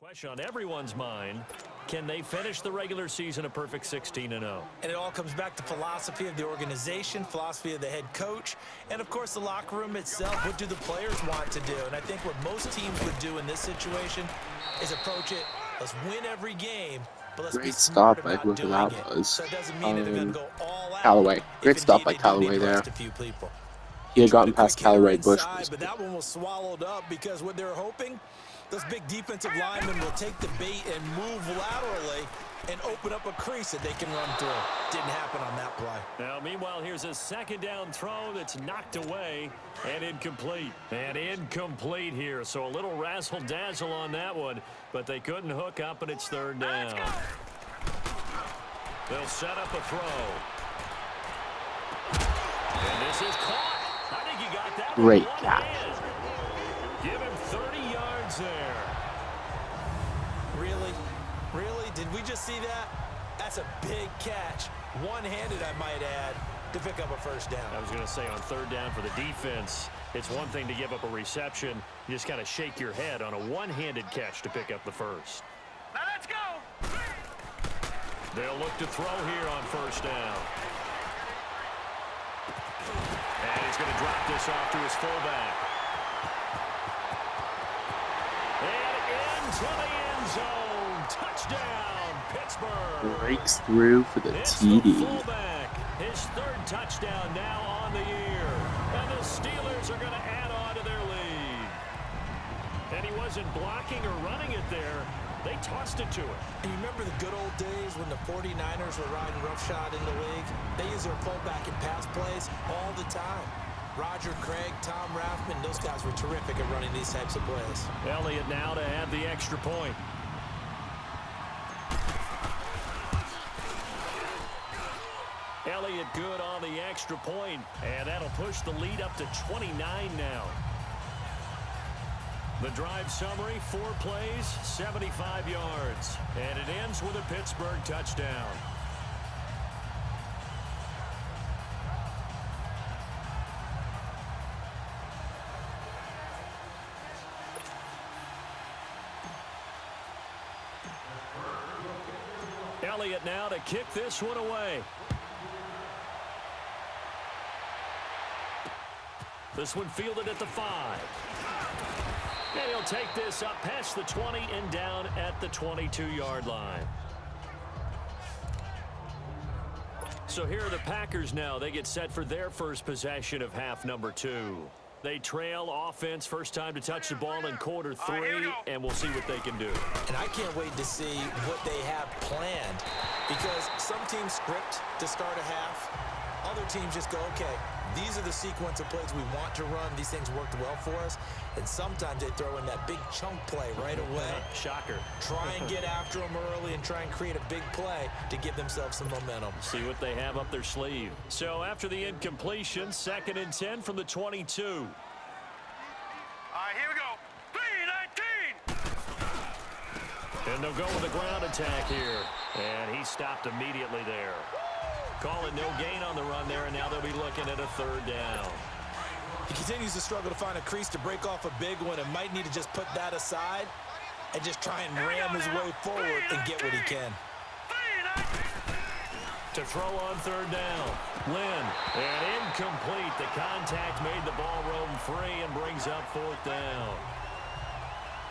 Question on everyone's mind, can they finish the regular season a perfect 16-0? And it all comes back to philosophy of the organization, philosophy of the head coach, and, of course, the locker room itself. What do the players want to do? And I think what most teams would do in this situation is approach it, let's win every game, but let's be smart about doing it. So it doesn't mean that they're going to go all out. Callaway. Great stop by Callaway there. He had gotten past Callaway Bush. But that one was swallowed up because what they were hoping, those big defensive linemen will take the bait and move laterally and open up a crease that they can run through. Didn't happen on that play. Now, meanwhile, here's a second down throw that's knocked away and incomplete. And incomplete here, so a little razzle-dazzle on that one, but they couldn't hook up, and it's third down. They'll set up a throw. And this is caught. I think he got that. Great catch. Give him 30 yards there. Really? Really? Did we just see that? That's a big catch. One-handed, I might add, to pick up a first down. I was going to say on third down for the defense, it's one thing to give up a reception. You just kind of shake your head on a one-handed catch to pick up the first. Now let's go. They'll look to throw here on first down. And he's going to drop this off to his fullback. And into the end zone. Touchdown, Pittsburgh. Breaks through for the TD. The fullback. His third touchdown now on the year. And the Steelers are going to add on to their lead. And he wasn't blocking or running it there. They tossed it to him. And you remember the good old days when the 49ers were riding roughshod in the league? They use their fullback in pass plays all the time. Roger Craig, Tom Rathman, those guys were terrific at running these types of plays. Elliott now to have the extra point. Elliott good on the extra point, and that'll push the lead up to 29 now. The drive summary, 4 plays, 75 yards. And it ends with a Pittsburgh touchdown. Elliott now to kick this one away. This one fielded at the 5. And he'll take this up past the 20 and down at the 22-yard line. So here are the Packers now. They get set for their first possession of half number 2. They trail offense, first time to touch the ball in quarter 3, and we'll see what they can do. And I can't wait to see what they have planned, because some teams script to start a half. Other teams just go, okay, these are the sequence of plays we want to run. These things worked well for us. And sometimes they throw in that big chunk play right away. Shocker. Try and get after them early and try and create a big play to give themselves some momentum. See what they have up their sleeve. So after the incompletion, 2nd and 10 from the 22. All right, here we go. 3-19. And they'll go with a ground attack here. And he stopped immediately there. Call it no gain on the run there, and now they'll be looking at a third down. He continues to struggle to find a crease to break off a big one and might need to just put that aside and just try and ram his way forward and get what he can. To throw on third down, Lynn, and incomplete. The contact made the ball roam free and brings up 4th down.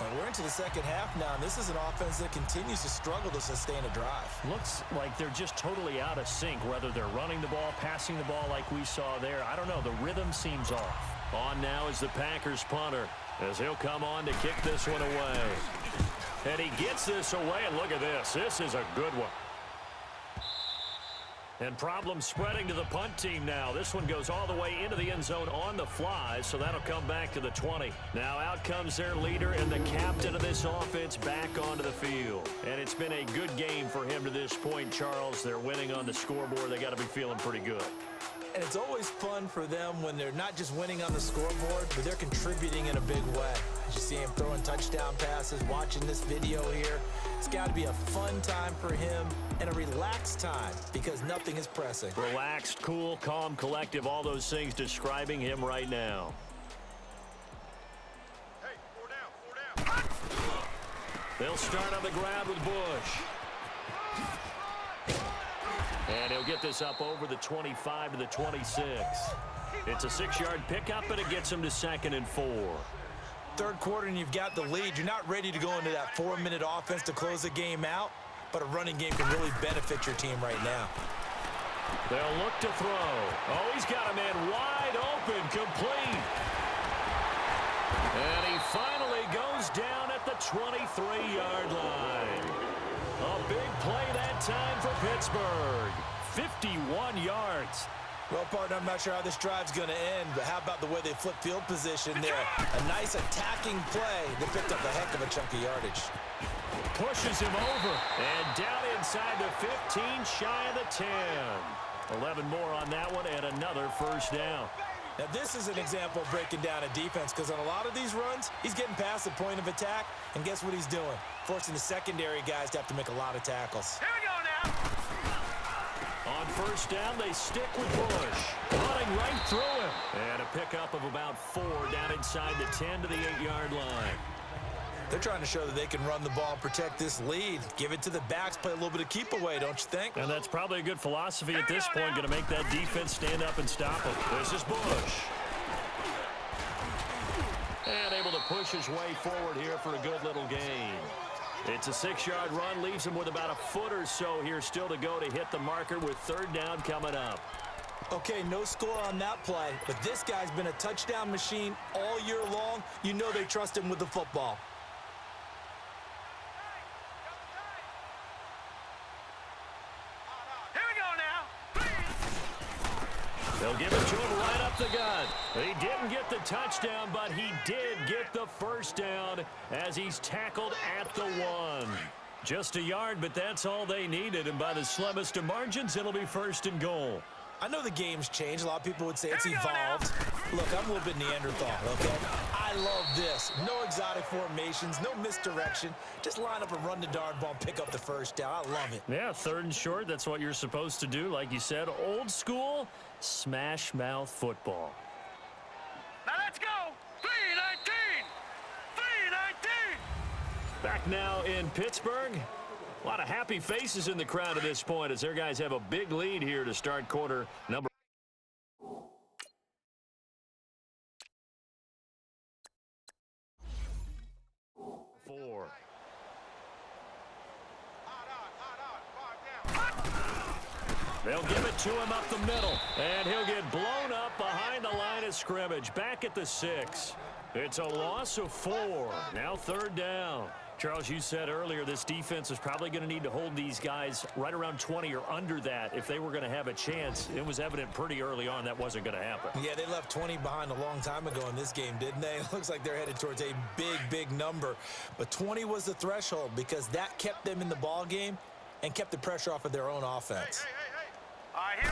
And we're into the second half now, and this is an offense that continues to struggle to sustain a drive. Looks like they're just totally out of sync, whether they're running the ball, passing the ball like we saw there. I don't know. The rhythm seems off. On now is the Packers punter, as he'll come on to kick this one away. And he gets this away, and look at this. This is a good one. And problems spreading to the punt team now. This one goes all the way into the end zone on the fly, so that'll come back to the 20. Now out comes their leader and the captain of this offense back onto the field. And it's been a good game for him to this point, Charles. They're winning on the scoreboard. They got to be feeling pretty good. And it's always fun for them when they're not just winning on the scoreboard, but they're contributing in a big way. As you see him throwing touchdown passes, watching this video here, it's got to be a fun time for him and a relaxed time because nothing is pressing. Relaxed, cool, calm, collective, all those things describing him right now. Hey, 4 down, 4 down. They'll start on the ground with Bush. And he'll get this up over the 25 to the 26. It's a 6-yard pickup, and it gets him to 2nd and 4. Third quarter, and you've got the lead. You're not ready to go into that 4-minute offense to close the game out, but a running game can really benefit your team right now. They'll look to throw. Oh, he's got a man wide open, complete. And he finally goes down at the 23-yard line. A big play that time for Pittsburgh. 51 yards. Well, partner, I'm not sure how this drive's going to end, but how about the way they flip field position there? A nice attacking play. They picked up a heck of a chunk of yardage. Pushes him over. And down inside the 15, shy of the 10. 11 more on that one, and another first down. Now, this is an example of breaking down a defense, because on a lot of these runs, he's getting past the point of attack, and guess what he's doing? Forcing the secondary guys to have to make a lot of tackles. Here we go now. On first down, they stick with Bush. Running right through him. And a pickup of about 4 down inside the 10 to the 8-yard line. They're trying to show that they can run the ball and protect this lead. Give it to the backs, play a little bit of keep away, don't you think? And that's probably a good philosophy at this point, going to make that defense stand up and stop him. This is Bush. And able to push his way forward here for a good little gain. It's a 6-yard run, leaves him with about a foot or so here still to go to hit the marker with 3rd down coming up. Okay, no score on that play, but this guy's been a touchdown machine all year long. You know they trust him with the football. Here we go now. They'll give it to him right up the gut. He didn't get the touchdown, but he did get the first down as he's tackled at the 1. Just a yard, but that's all they needed, and by the slimmest of margins, it'll be 1st and goal. I know the game's changed. A lot of people would say it's evolved. Look, I'm a little bit Neanderthal, okay? I love this. No exotic formations, no misdirection. Just line up and run the darn ball and pick up the first down. I love it. Yeah, 3rd and short, that's what you're supposed to do. Like you said, old school, smash mouth football. Now let's go. 3-19. 3-19. Back now in Pittsburgh. A lot of happy faces in the crowd at this point as their guys have a big lead here to start quarter number 4. They'll give it to him up the middle, and he'll get blown up behind the line of scrimmage. Back at the 6. It's a loss of 4. Now 3rd down. Charles, you said earlier this defense is probably going to need to hold these guys right around 20 or under that if they were going to have a chance. It was evident pretty early on that wasn't going to happen. Yeah, they left 20 behind a long time ago in this game, didn't they? It looks like they're headed towards a big, big number. But 20 was the threshold because that kept them in the ball game and kept the pressure off of their own offense. Hey. All right, here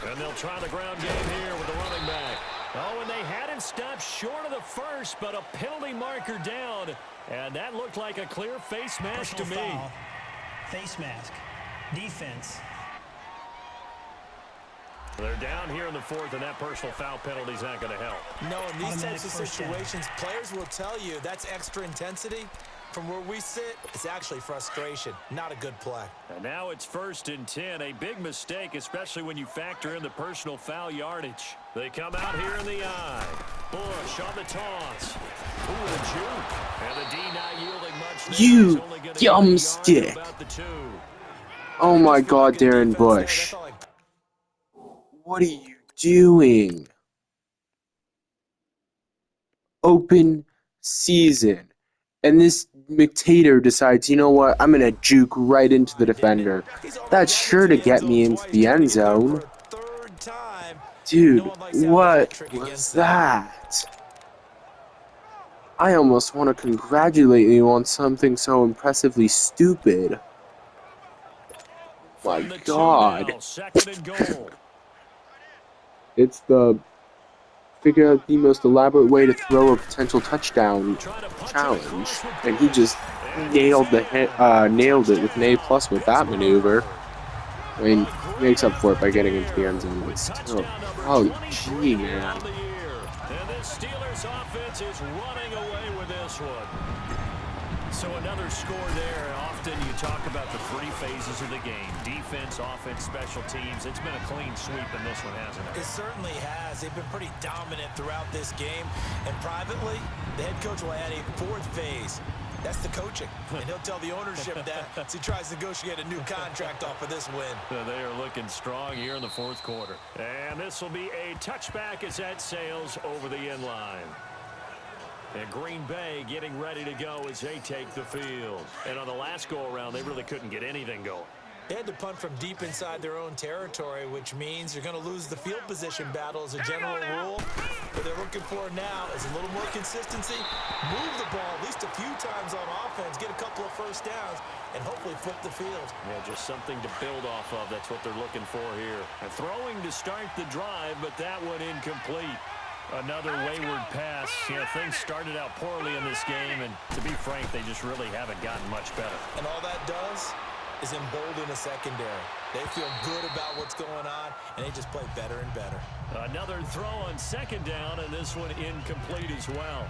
we go. And they'll try the ground game here with the running back. Oh, and they had him stopped short of the first, but a penalty marker down. And that looked like a clear face mask to me. Foul. Face mask. Defense. They're down here in the 4th, and that personal foul penalty is not going to help. No, in these types of Automatic first down. situations, players will tell you that's extra intensity. From where we sit, it's actually frustration, not a good play. And now it's 1st and 10. A big mistake, especially when you factor in the personal foul yardage. They come out here in the eye. Bush on the toss. Ooh, the juke. And the D not yielding much. There. You He's only gonna get dumb a yard stick. about the 2. Oh my God, Darren Bush. What are you doing? Open season. And this McTater decides, you know what, I'm going to juke right into the defender. That's sure to get me into the end zone. Dude, what was that? I almost want to congratulate you on something so impressively stupid. My God. It's the figure out the most elaborate way to throw a potential touchdown challenge, and he just nailed it with an A+ with that maneuver. I mean, makes up for it by getting into the end zone, but still, oh gee, man. And this Steelers offense is running away with this one. So another score there. Often you talk about the three phases of the game: defense, offense, special teams. It's been a clean sweep in this one, hasn't it? It certainly has. They've been pretty dominant throughout this game. And privately, the head coach will add a fourth phase. That's the coaching. And he'll tell the ownership that as he tries to negotiate a new contract off of this win. They are looking strong here in the fourth quarter. And this will be a touchback as that sails over the end line. And Green Bay getting ready to go as they take the field. And on the last go-around, they really couldn't get anything going. They had to punt from deep inside their own territory, which means you're going to lose the field position battle as a general rule. What they're looking for now is a little more consistency, move the ball at least a few times on offense, get a couple of first downs, and hopefully flip the field. Yeah, just something to build off of. That's what they're looking for here. And throwing to start the drive, but that one incomplete. Another wayward pass. You know, things started out poorly in this game, and to be frank, they just really haven't gotten much better. And all that does is embolden a secondary. They feel good about what's going on, and they just play better and better. Another throw on second down, and this one incomplete as well.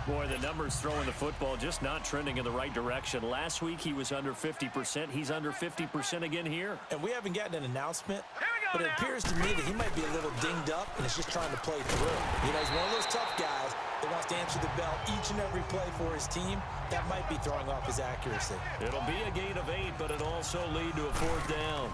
Boy, the numbers throwing the football just not trending in the right direction. Last week he was under 50%. He's under 50% again here. And we haven't gotten an announcement, but it appears to me that he might be a little dinged up and is just trying to play through. You know, he's one of those tough guys that wants to answer the bell each and every play for his team. That might be throwing off his accuracy. It'll be a gain of 8, but it'll also lead to a fourth down.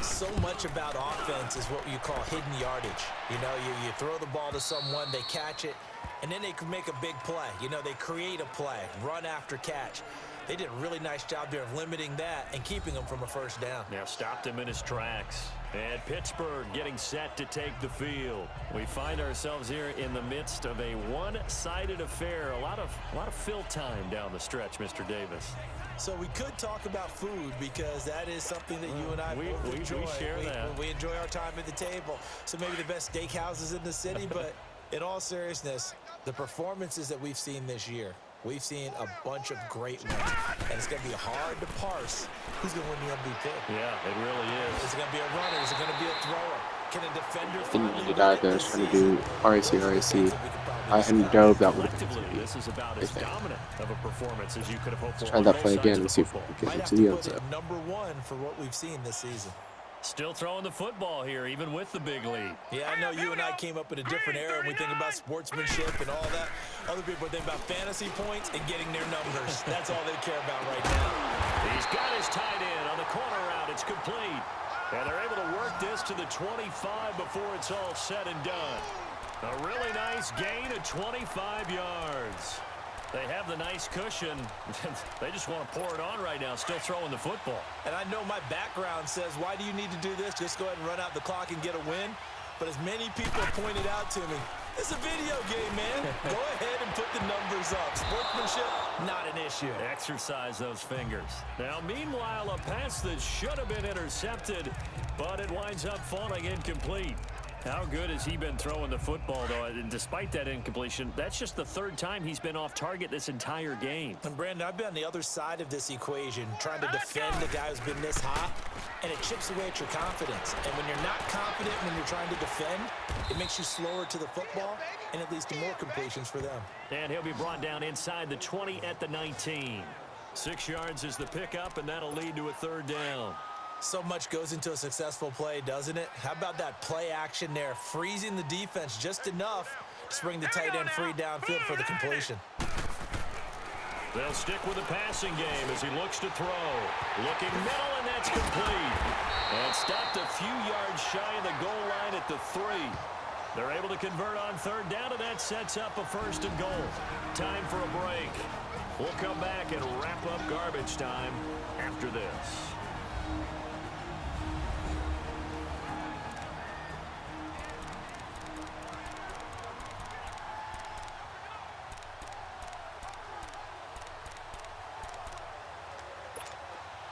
So much about offense is what you call hidden yardage. You know, you throw the ball to someone, they catch it, and then they can make a big play. You know, they create a play, run after catch. They did a really nice job there of limiting that and keeping him from a first down. Now stopped him in his tracks. And Pittsburgh getting set to take the field. We find ourselves here in the midst of a one-sided affair. A lot of fill time down the stretch, Mr. Davis. So we could talk about food because that is something that you and I both enjoy. We share that. We enjoy our time at the table. So maybe the best steakhouses in the city, but in all seriousness, the performances that we've seen this year, we've seen a bunch of great ones, and it's going to be hard to parse who's going to win the MVP. Yeah, it really is. Is it going to be a runner? Is it going to be a thrower? Can a defender And the guy that was trying to do RAC. And Edaug, that would Collectively, this is about as dominant of a performance as you could have hoped for. try that play again and see if we can get into the end zone. Number one for what we've seen this season. Still throwing the football here, even with the big lead. Yeah, I know you and I came up in a different era and we think about sportsmanship and all that. Other people think about fantasy points and getting their numbers. That's all they care about right now. He's got his tight end on the corner route. It's complete. And they're able to work this to the 25 before it's all said and done. A really nice gain of 25 yards. They have the nice cushion. They just want to pour it on right now, still throwing the football. And I know my background says, why do you need to do this? Just go ahead and run out the clock and get a win. But as many people pointed out to me, it's a video game, man. Go ahead and put the numbers up. Sportsmanship, not an issue. Exercise those fingers. Now, meanwhile, a pass that should have been intercepted, but it winds up falling incomplete. How good has he been throwing the football, though? And despite that incompletion, that's just the third time he's been off target this entire game. And, Brandon, I've been on the other side of this equation, trying to defend a guy who's been this hot, and it chips away at your confidence. And when you're not confident when you're trying to defend, it makes you slower to the football, and it leads to more completions for them. And he'll be brought down inside the 20 at the 19. 6 yards is the pickup, and that'll lead to a third down. So much goes into a successful play, doesn't it? How about that play action there, freezing the defense just enough to bring the tight end free downfield for the completion. They'll stick with the passing game as he looks to throw. Looking middle, and that's complete. And stopped a few yards shy of the goal line at the 3. They're able to convert on third down, and that sets up a first and goal. Time for a break. We'll come back and wrap up garbage time after this.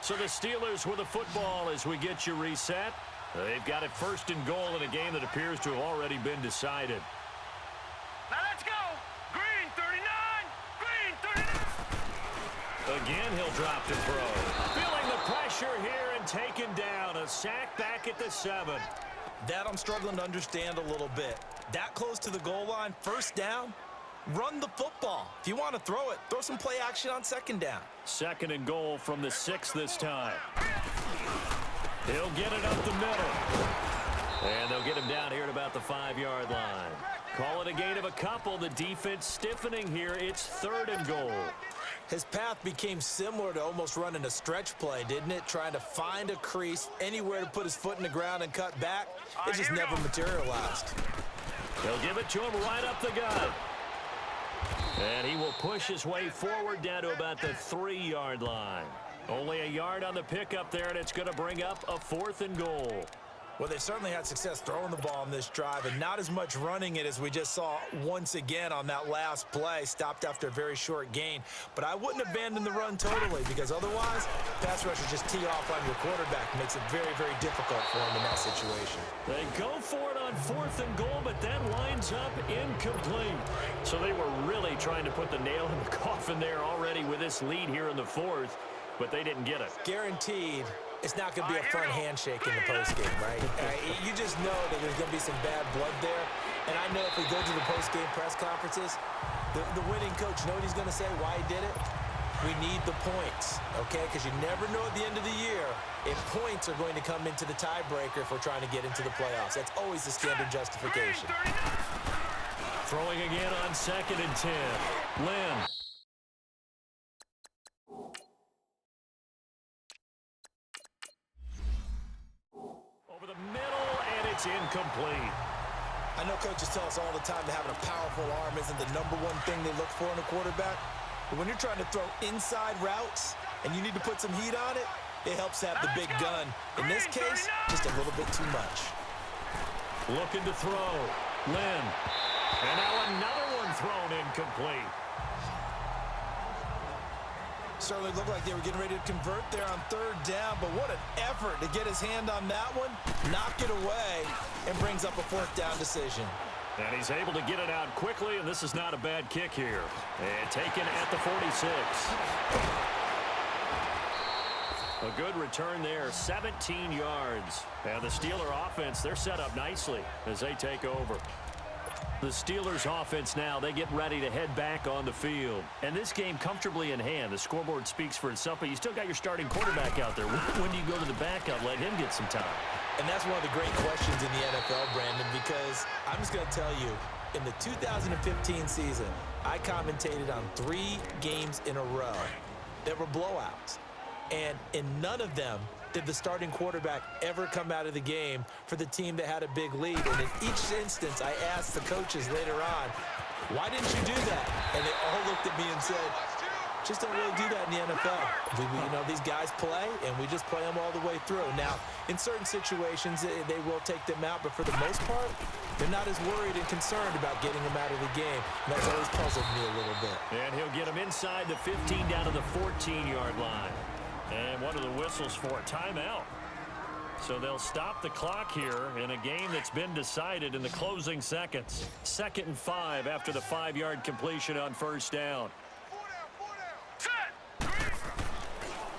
So the Steelers with the football as we get you reset. They've got it first and goal in a game that appears to have already been decided. Now let's go. Green 39. Green 39. Again, he'll drop to throw. Feeling the pressure here and taken down. A sack back at the 7. That I'm struggling to understand a little bit. That close to the goal line, first down, Run the football. If you want to throw it, throw some play action on second down. 2nd and goal from the 6 this time. He'll get it up the middle. And they'll get him down here at about the 5-yard line. Call it a gain of a couple. The defense stiffening here. It's 3rd and goal. His path became similar to almost running a stretch play, didn't it? Trying to find a crease, anywhere to put his foot in the ground and cut back. It just never materialized. They'll give it to him right up the gut. And he will push his way forward down to about the 3-yard line. Only a yard on the pickup there, and it's going to bring up a 4th and goal. Well, they certainly had success throwing the ball on this drive, and not as much running it as we just saw once again on that last play. Stopped after a very short gain. But I wouldn't abandon the run totally, because otherwise, pass rushers just tee off on your quarterback. Makes it very, very difficult for him in that situation. They go for it on 4th and goal, but that winds up incomplete. So they were really trying to put the nail in the coffin there already with this lead here in the 4th, but they didn't get it. Guaranteed. It's not going to be a fun handshake in the postgame, right? You just know that there's going to be some bad blood there. And I know if we go to the postgame press conferences, the winning coach, know what he's going to say, why he did it? We need the points, okay? Because you never know at the end of the year if points are going to come into the tiebreaker if we're trying to get into the playoffs. That's always the standard justification. Throwing again on 2nd and 10. Lynn. It's incomplete. I know coaches tell us all the time that having a powerful arm isn't the #1 thing they look for in a quarterback. But when you're trying to throw inside routes and you need to put some heat on it, it helps to have the big gun. In this case, just a little bit too much. Looking to throw. Lynn. And now another one thrown incomplete. Certainly looked like they were getting ready to convert there on 3rd down, but what an effort to get his hand on that one, knock it away, and brings up a 4th down decision. And he's able to get it out quickly, and this is not a bad kick here. And taken at the 46. A good return there, 17 yards. And the Steeler offense, they're set up nicely as they take over. The Steelers offense now, they get ready to head back on the field. And this game comfortably in hand. The scoreboard speaks for itself, but you still got your starting quarterback out there. When do you go to the backup, let him get some time? And that's one of the great questions in the NFL, Brandon, because I'm just going to tell you, in the 2015 season, I commentated on 3 games in a row that were blowouts. And in none of them did the starting quarterback ever come out of the game for the team that had a big lead. And in each instance, I asked the coaches later on, why didn't you do that? And they all looked at me and said, just don't really do that in the NFL. You know, these guys play, and we just play them all the way through. Now, in certain situations, they will take them out, but for the most part, they're not as worried and concerned about getting them out of the game. And that's always puzzled me a little bit. And he'll get them inside the 15 down to the 14-yard line. And one of the whistles for a timeout. So they'll stop the clock here in a game that's been decided in the closing seconds. 2nd and 5 after the 5-yard completion on 1st down.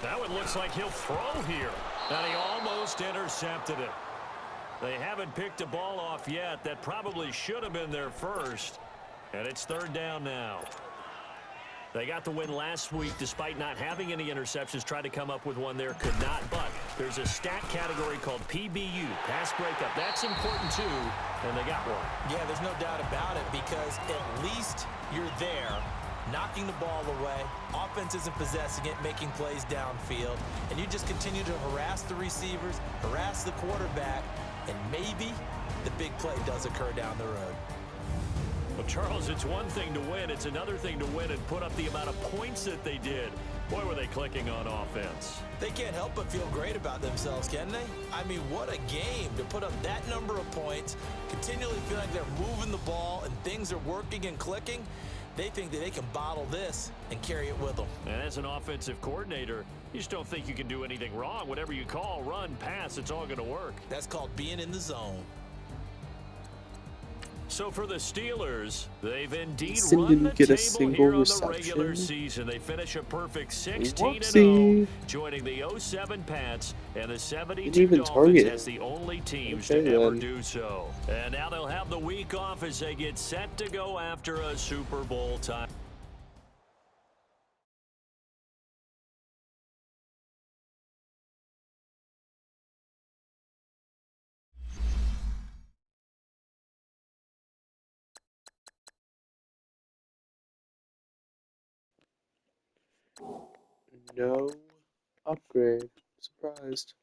Now it looks like he'll throw here. And he almost intercepted it. They haven't picked a ball off yet. That probably should have been their first. And it's 3rd down now. They got the win last week despite not having any interceptions. Tried to come up with one there, could not. But there's a stat category called PBU, pass breakup. That's important too, and they got one. Yeah, there's no doubt about it because at least you're there, knocking the ball away. Offense isn't possessing it, making plays downfield. And you just continue to harass the receivers, harass the quarterback, and maybe the big play does occur down the road. Well, Charles, it's one thing to win. It's another thing to win and put up the amount of points that they did. Boy, were they clicking on offense. They can't help but feel great about themselves, can they? I mean, what a game to put up that number of points, continually feel like they're moving the ball and things are working and clicking. They think that they can bottle this and carry it with them. And as an offensive coordinator, you just don't think you can do anything wrong. Whatever you call, run, pass, it's all going to work. That's called being in the zone. So for the Steelers, they've indeed Easton run didn't the get a table single here on the regular reception. season. They finish a perfect 16-0, Whoopsie. joining the 07 Pats and the 72 even Dolphins target as the only teams Okay, to ever then. do so. And now they'll have the week off as they get set to go after a Super Bowl title. No upgrade. Surprised.